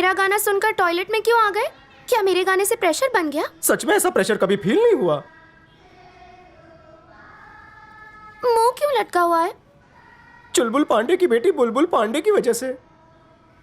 मेरा गाना सुनकर टॉयलेट में क्यों आ गए? क्या मेरे गाने से प्रेशर बन गया? सच में ऐसा प्रेशर कभी फील नहीं हुआ। मुंह क्यों लटका हुआ है? चुलबुल पांडे की बेटी बुलबुल पांडे की वजह से।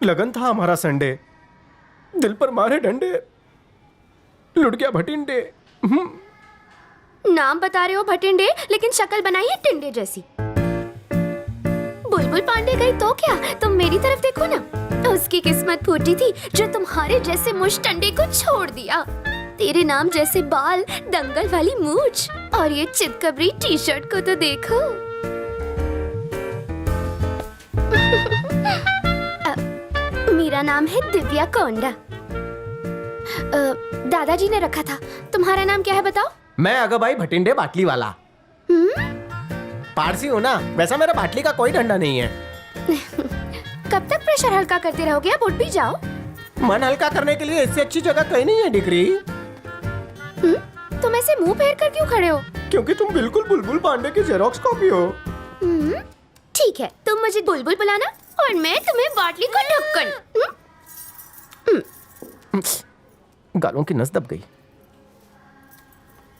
लगन था हमारा संडे, दिल पर मारे डंडे, लुट गया भटिंडे। नाम बता रहे हो भटिंडे, लेकिन शक्ल बनाई है टिंडे जैसी। बुलबुल पांडे गई तो क्या, तुम मेरी तरफ देखो ना। उसकी किस्मत फूटी थी जो तुम्हारे जैसे मुश्तंडे को छोड़ दिया। तेरे नाम जैसे बाल, दंगल वाली मूंछ और ये चितकबरी टी शर्ट को तो देखो। मेरा नाम है दिव्या कोंडा। दादाजी ने रखा था। तुम्हारा नाम क्या है बताओ? मैं अगबाई भटिंडे बाटली वाला। पारसी हूँ ना, वैसा मेरा बाटली का कोई डंडा नहीं है। कब तक प्रेशर हल्का करते रहोगे? अब उठ भी जाओ। मन हल्का करने के लिए इससे अच्छी जगह कहीं नहीं है डिग्री। तुम ऐसे मुंह फेर कर क्यों खड़े हो? क्योंकि तुम बिल्कुल बुलबुल पांडे की जेरोक्स कॉपी हो। ठीक है, तुम मुझे बुलबुल बुलाना और मैं तुम्हें बाटली को ढक्कन। गालों की नस दब गई।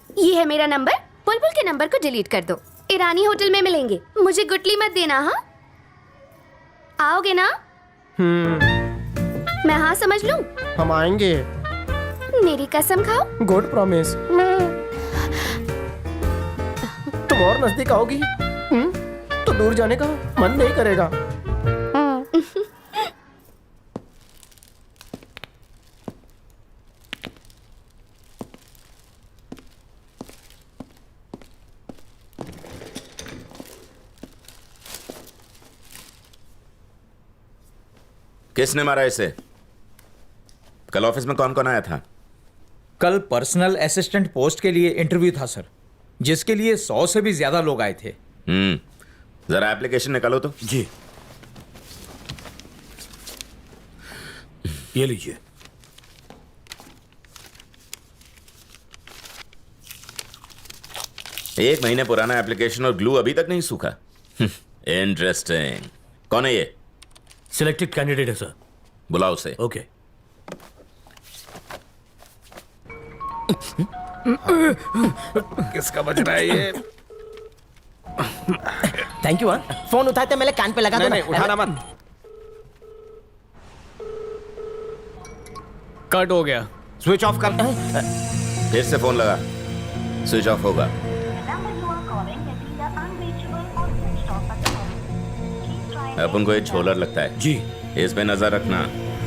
ये है मेरा नंबर। बुलबुल के नंबर को डिलीट कर दो। ईरानी होटल में मिलेंगे। मुझे गुटली मत देना। हाँ, आओगे ना? मैं हाँ समझ लूं? हम आएंगे। मेरी कसम खाओ। Good promise. तुम और नजदीक आओगी तो दूर जाने का मन नहीं करेगा। किसने मारा इसे? कल ऑफिस में कौन कौन आया था? कल पर्सनल असिस्टेंट पोस्ट के लिए इंटरव्यू था सर, जिसके लिए 100 से भी ज्यादा लोग आए थे। जरा एप्लीकेशन निकालो तो। जी, ये लीजिए। एक महीने पुराना एप्लीकेशन और ग्लू अभी तक नहीं सूखा। इंटरेस्टिंग। कौन है ये? सिलेक्टेड कैंडिडेट है सर। बुलाओ उसे। ओके। किसका बज रहा है ये? Thank you. फोन उठाते मेरे कान पे लगा दो। नहीं, उठाना मत। कट हो गया। स्विच ऑफ कर। फिर से फोन लगा, स्विच ऑफ होगा। अपन को ये झोलर लगता है जी। इस पे नजर रखना।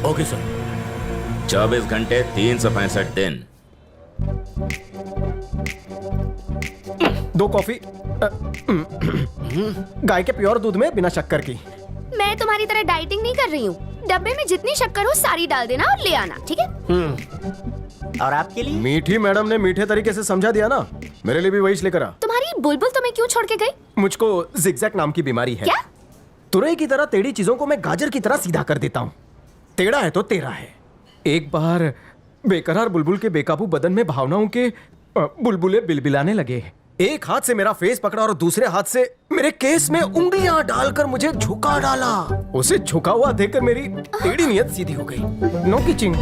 Okay sir. 24 घंटे 365 दिन। 2 कॉफी गाय के प्योर दूध में बिना शक्कर की। मैं तुम्हारी तरह डाइटिंग नहीं कर रही हूँ। डब्बे में जितनी शक्कर हो सारी डाल देना और ले आना, ठीक है? और आपके लिए? मीठी मैडम ने मीठे तरीके से समझा दिया ना, मेरे लिए भी वही लेकर आ। तुम्हारी बुलबुल तुम्हें क्यों छोड़ के गई? मुझको जिगजैग नाम की बीमारी है। क्या? तुरई की तरह टेढ़ी चीजों को मैं गाजर की तरह सीधा कर देता हूँ। टेढ़ा है तो तेरा है। एक बार बेकरार बुलबुल के बेकाबू बदन में भावनाओं के बुलबुले बिलबिलाने लगे। एक हाथ से मेरा फेस पकड़ा और दूसरे हाथ से मेरे केस में उंगलियां डालकर मुझे झुका डाला। उसे झुका हुआ देखकर मेरी टेढ़ी नियत सीधी हो गई। नो किचिंग।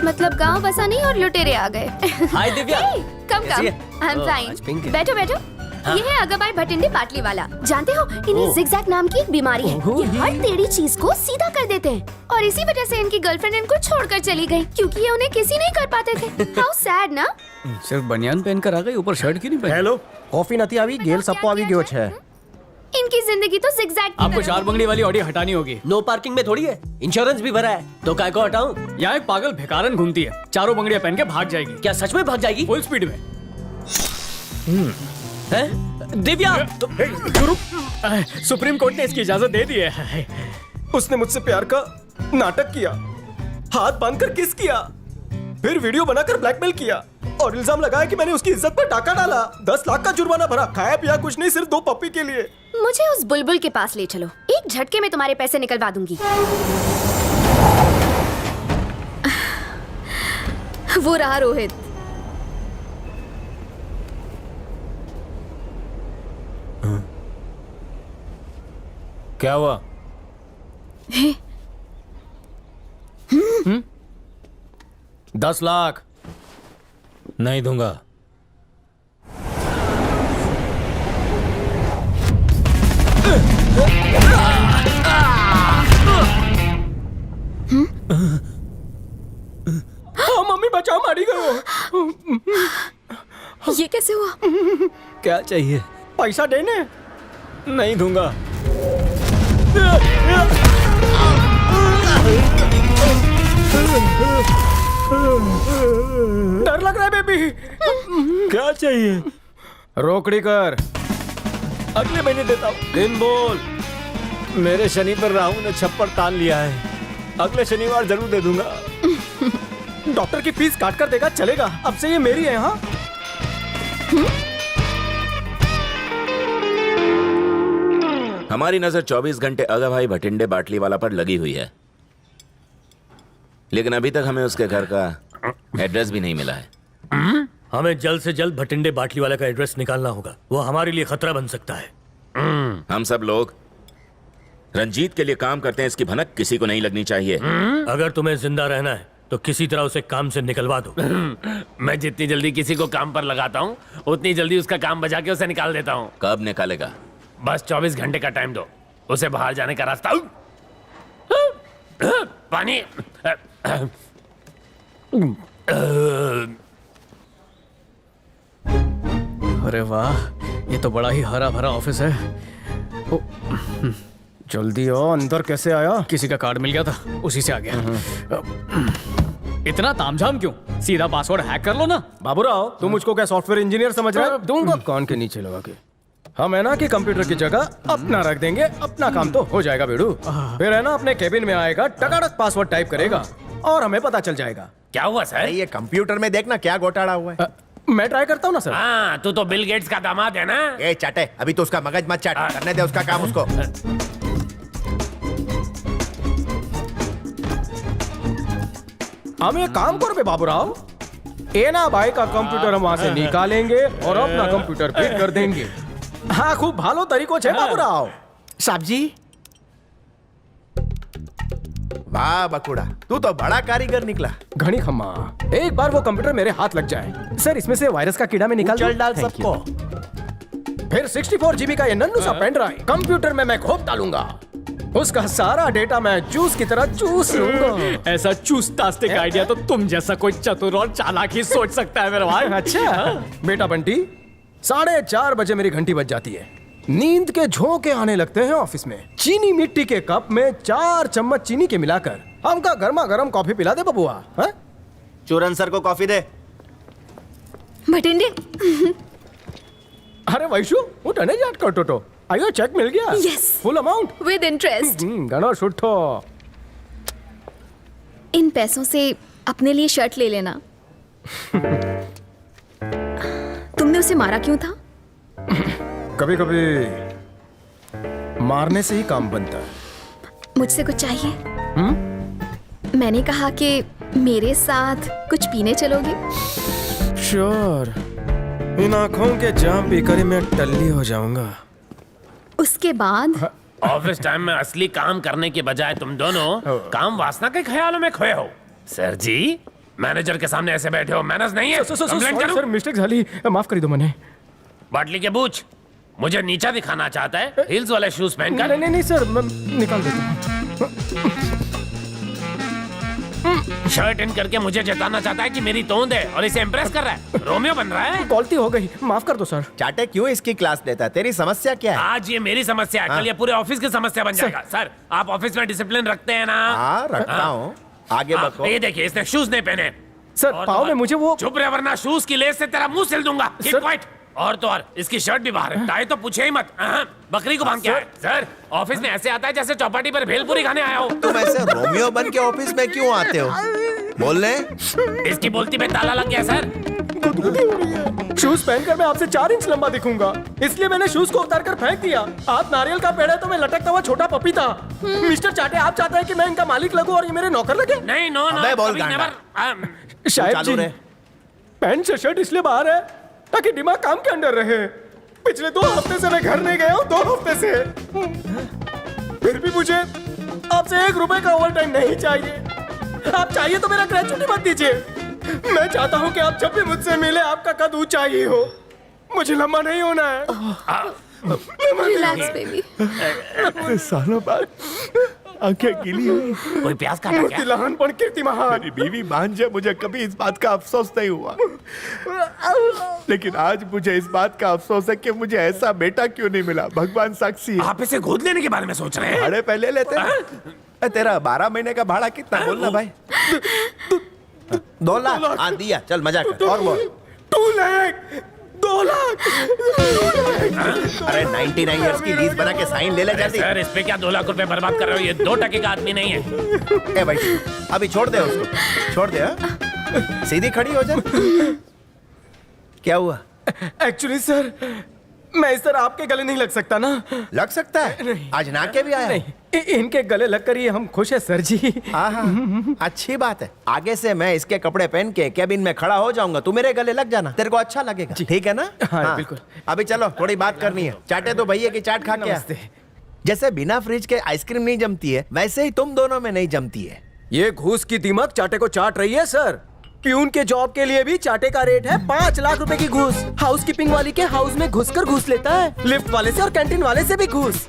मतलब गांव बसा नहीं और लुटेरे आ गए। हाय दिव्या। कम आई एम फाइन। बैठो बैठो। ये है अगबाई भटिंडे बाटली वाला। जानते हो, इन्हें जिगजैग नाम की एक बीमारी है। ये हर टेढ़ी चीज को सीधा कर देते हैं और इसी वजह से इनकी गर्लफ्रेंड इनको छोड़कर चली गई, क्योंकि ये उन्हें किसी नहीं कर पाते थे। हाउ सैड ना? सिर्फ बनियान पहनकर आ गई, ऊपर शर्ट क्यों नहीं पहनी? हेलो, कॉफी नती आवी गेल सबको आवी गयो छे। इनकी जिंदगी तो जिगजैग की आपको तरह 4 बंगड़ी वाली ऑडी हटानी होगी। नो पार्किंग में थोड़ी है, इंश्योरेंस भी भरा है, तो काय को हटाऊं? यहाँ एक पागल भिखारन घूमती है, 4 बंगड़ियां पहन के भाग जाएगी। क्या सच में भाग जाएगी? फुल स्पीड में। दिव्या सुप्रीम कोर्ट ने इसकी इजाजत दे दी है। उसने मुझसे प्यार का नाटक किया, हाथ बांधकर किस किया, फिर वीडियो बनाकर ब्लैकमेल किया और इल्जाम लगाया कि मैंने उसकी इज्जत पर डाका डाला। 10 लाख का जुर्माना भरा। खाया पिया कुछ नहीं, सिर्फ 2 पप्पी के लिए। मुझे उस बुलबुल के पास ले चलो, एक झटके में तुम्हारे पैसे निकलवा दूंगी। वो रहा रोहित। क्या हुआ? 10 लाख नहीं दूंगा। मम्मी बचाओ, मारी गयो। ये कैसे हुआ? क्या चाहिए? पैसा देने? नहीं दूंगा। डर लग रहा है बेबी। क्या चाहिए? रोकड़ी कर, अगले महीने देता हूँ। दिन बोल। मेरे शनि पर राहु ने छप्पर तान लिया है, अगले शनिवार जरूर दे दूंगा। डॉक्टर की फीस काट कर देगा, चलेगा? अब से ये मेरी है। हाँ, हमारी नजर 24 घंटे अगा भाई भटिंडे बाटली वाला पर लगी हुई है, लेकिन अभी तक हमें उसके घर का एड्रेस भी नहीं मिला है। हमें जल्द से जल्द भटिंडे बाटली वाले का एड्रेस निकालना होगा, वो हमारे लिए खतरा बन सकता है। हम सब लोग रंजीत के लिए काम करते हैं, इसकी भनक किसी को नहीं लगनी चाहिए। अगर तुम्हें जिंदा रहना है तो किसी तरह उसे काम से निकलवा दो। मैं जितनी जल्दी किसी को काम पर लगाता हूँ उतनी जल्दी उसका काम बजा के उसे निकाल देता हूँ। कब निकालेगा? बस 24 घंटे का टाइम दो, उसे बाहर जाने का रास्ता। पानी। अरे वाह, ये तो बड़ा ही हरा भरा ऑफिस है। ओ, जल्दी आओ, अंदर कैसे आया? किसी का कार्ड मिल गया था, उसी से आ गया। इतना तामझाम क्यों? सीधा पासवर्ड हैक कर लो ना। बाबूराव, तुम मुझको क्या सॉफ्टवेयर इंजीनियर समझ रहे हो? दूंगा कान के नीचे लगा के। हम है ना कि कंप्यूटर की जगह अपना रख देंगे, अपना काम तो हो जाएगा बेड़ू। फिर है ना अपने केबिन में आएगा, टकाटक पासवर्ड टाइप करेगा और हमें पता चल जाएगा। क्या हुआ सर? ये कंप्यूटर में देखना क्या घोटाला हुआ है। मैं ट्राई करता हूँ ना सर। हाँ, तू तो बिल गेट्स का दामाद है ना। ए चाटे, अभी तो उसका मगज मत चाट, करने दे उसका काम उसको। हम एक काम करो बे बाबूराव, एना भाई का कंप्यूटर हम वहां से निकालेंगे और अपना कंप्यूटर फिट कर देंगे। हाँ, खूब भालो तरीको छे बाबूराव। साहब जी, वाह बकुड़ा, तू तो बड़ा कारीगर निकला। घनी खम्मा, एक बार वो कंप्यूटर मेरे हाथ लग जाए सर, इसमें से वायरस का कीड़ा में निकाल चल डाल Thank सबको। you। फिर 64 GB का ये नन्नू सा पेन ड्राइव कंप्यूटर में मैं खोप डालूंगा, उसका सारा डेटा मैं जूस की तरह चूस लूंगा। ऐसा चूसतास्तिक आइडिया तो तुम जैसा कोई चतुर और चालाक ही सोच सकता है मेरे भाई। अच्छा बेटा बंटी, 4:30 बजे मेरी घंटी बज जाती है, नींद के झोंके आने लगते हैं ऑफिस में। चीनी मिट्टी के कप में 4 चम्मच चीनी के मिलाकर हमका गर्मा गर्म कॉफी पिला दे बबुआ। चूरन सर को कॉफी दे। भटिंडे। अरे वैशु, उठने जाट कर टोटो, आयो चेक मिल गया? Yes. Full amount with interest. गणो सुठो। इन पैसों से अपने लिए शर्ट ले लेना। तुमने उसे मारा क्यों था? कभी कभी मारने से ही काम बनता है। मुझसे कुछ चाहिए? मैंने कहा कि मेरे साथ कुछ पीने चलोगे? श्योर, इन आंखों के जाम पीकर मैं टल्ली हो जाऊंगा। उसके बाद ऑफिस टाइम में असली काम करने के बजाय तुम दोनों काम वासना के ख्यालों में खोए हो। सर जी, मैनेजर के सामने ऐसे बैठे हो, मैनर्स नहीं है। कंप्लेंट करूं? सर मिस्टेक झाली, माफ कर दो मैंने। बाटली के बूच, मुझे नीचा दिखाना चाहता है हील्स वाले शूज पहनकर? नहीं सर, मैं निकाल देता हूँ। शर्ट इन करके मुझे जताना चाहता है कि मेरी तोंद है और इसे इम्प्रेस कर रहा है, रोमियो बन रहा है। गलती हो गई, माफ कर दो सर। चाटे क्यों इसकी क्लास लेता है? तेरी समस्या क्या है? आज ये मेरी समस्या है, कल ये पूरे ऑफिस की समस्या बन जाएगा। सर, आप ऑफिस में डिसिप्लिन रखते हैं ना? हाँ रखता हूँ, आगे बको। ये देखिए, इसने शूज नहीं पहने। सर और पाँव तो में मुझे वो चुप रहे वरना शूज की लेस से तेरा मुंह सिल दूंगा। Keep sir- quiet। और तो और इसकी शर्ट भी बाहर है, टाई तो पूछे ही मत। बकरी को बांध के आए। सर, ऑफिस में ऐसे आता है जैसे चौपाटी पर भेलपुरी खाने आया हो। तुम ऐसे रोमियो बन के ऑफिस में क्यों आते हो? बोलने? इसकी बोलती में ताला लग गया सर। शूज पहनकर मैं आपसे 4 इंच लंबा दिखूंगा, इसलिए मैंने शूज को उतार कर फेंक दिया। आप नारियल का पेड़ है तो मैं लटकता हुआ छोटा पपीता। मिस्टर चाटे, आप चाहते हैं कि मैं इनका मालिक लगूं और ये मेरे नौकर लगे? नहीं, नो नो, अबे बोल कभी गांडा। never। शायद चालू जी, रहे। पैंट से शर्ट इसलिए बाहर है ताकि दिमाग काम के अंदर रहे। पिछले 2 हफ्ते से मैं घर नहीं गया हूँ, 2 हफ्ते से। फिर भी मुझे आपसे 1 रुपए का ओवर टाइम नहीं चाहिए। आप चाहिए तो मेरा ग्रेचुटी मत दीजिए। मैं चाहता हूँ कि आप जब भी मुझसे मिले आपका कद ऊंचा ही हो। मुझे लंबा नहीं होना है। Relax baby. सालों बाद आंखें गीली हुई। कोई प्यास काटा क्या? लहानपण कीर्ति महान। मेरी बीवी मान जाए, मुझे कभी इस बात का अफसोस नहीं हुआ, लेकिन आज मुझे इस बात का अफसोस है कि मुझे ऐसा बेटा क्यों नहीं मिला। भगवान साक्षी है। आप इसे गोद लेने के बारे में सोच रहे हैं? भाड़े पहले लेते हैं। तेरा 12 महीने का भाड़ा कितना बोलना भाई? 2 लाख। हाँ दिया, चल मजा कर। और बोल। 2 लाख 2 लाख। अरे 99 इयर्स की लीज बना के साइन ले ले जल्दी। सर, इस पे क्या 2 लाख रुपए बर्बाद कर रहे हो? ये 2% का आदमी नहीं है। ए भाई अभी छोड़ दे उसको, छोड़ दे। हाँ? सीधी खड़ी हो जा। क्या हुआ? एक्चुअली सर, मैं इस तरह आपके गले नहीं लग सकता ना। लग सकता है? आज नाके भी आया। नहीं, इनके गले लगकर ही हम खुश है सर जी। हाँ, अच्छी बात है। आगे से मैं इसके कपड़े पहन के कैबिन में खड़ा हो जाऊंगा, तू मेरे गले लग जाना, तेरे को अच्छा लगेगा। ठीक है ना? हाँ, बिल्कुल। अभी चलो थोड़ी बात करनी है। चाटे तो भैया की चाट खा के आ। नमस्ते। जैसे बिना फ्रिज के आइसक्रीम नहीं जमती है, वैसे ही तुम दोनों में नहीं जमती है। ये घूस की दीमक चाटे को चाट रही है सर। प्यून के जॉब के लिए भी चाटे का रेट है 5 लाख रुपए की घूस। हाउसकीपिंग वाली के हाउस में घुसकर घूस लेता है, लिफ्ट वाले से और कैंटीन वाले से भी घूस।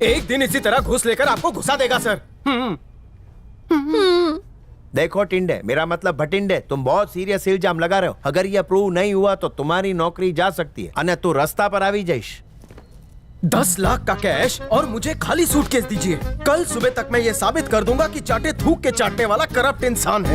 एक दिन इसी तरह घूस लेकर आपको घुसा देगा सर। देखो टिंडे, मेरा मतलब भटिंडे, तुम बहुत सीरियस इल्जाम लगा रहे हो। अगर ये प्रूव नहीं हुआ तो तुम्हारी नौकरी जा सकती है, अन्य तू रास्ता पर आवी जाइश। 10 लाख का कैश और मुझे खाली सूटकेस दीजिए। कल सुबह तक मैं ये साबित कर दूंगा कि चाटे थूक के चाटने वाला करप्ट इंसान है।